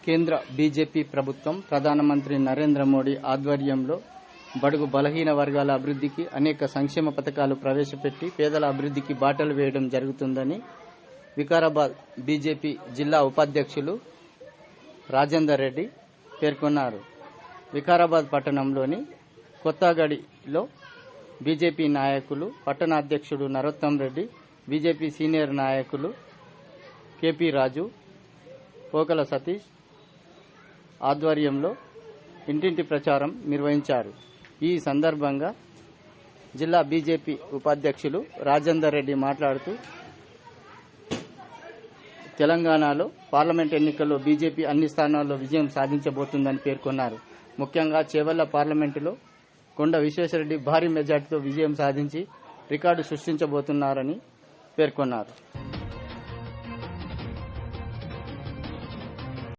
కేంద్ర బీజేపీ ప్రభుత్వం ప్రధానమంత్రి నరేంద్ర మోడీ ఆధ్వర్యంలో బడుగు బలహీన వర్గాల అభివృద్ధికి అనేక సంక్షేమ పథకాలు ప్రవేశపెట్టి పేదల అభివృద్ధికి బాటలు వేయడం జరుగుతుందని వికారాబాద్ బీజేపీ జిల్లా ఉపాధ్యక్షులు రాజేందర్ రెడ్డి పేర్కొన్నారు. వికారాబాద్ పట్టణంలోని కొత్తగడిలో బీజేపీ నాయకులు, పట్టణ అధ్యక్షుడు నరోత్తం రెడ్డి, బీజేపీ సీనియర్ నాయకులు కేపీ రాజు, పోకల సతీష్ ఆధ్వర్యంలో ఇంటింటి ప్రచారం నిర్వహించారు. ఈ సందర్భంగా జిల్లా బీజేపీ ఉపాధ్యక్షులు రాజేందర్ రెడ్డి మాట్లాడుతూ తెలంగాణలో పార్లమెంట్ ఎన్నికల్లో బీజేపీ అన్ని స్థానాల్లో విజయం సాధించబోతుందని పేర్కొన్నారు. ముఖ్యంగా చేవెళ్ల పార్లమెంటులో కొండ విశ్వేశ్వరరెడ్డి భారీ మెజార్టీతో విజయం సాధించి రికార్డు సృష్టించబోతున్నారని పేర్కొన్నారు.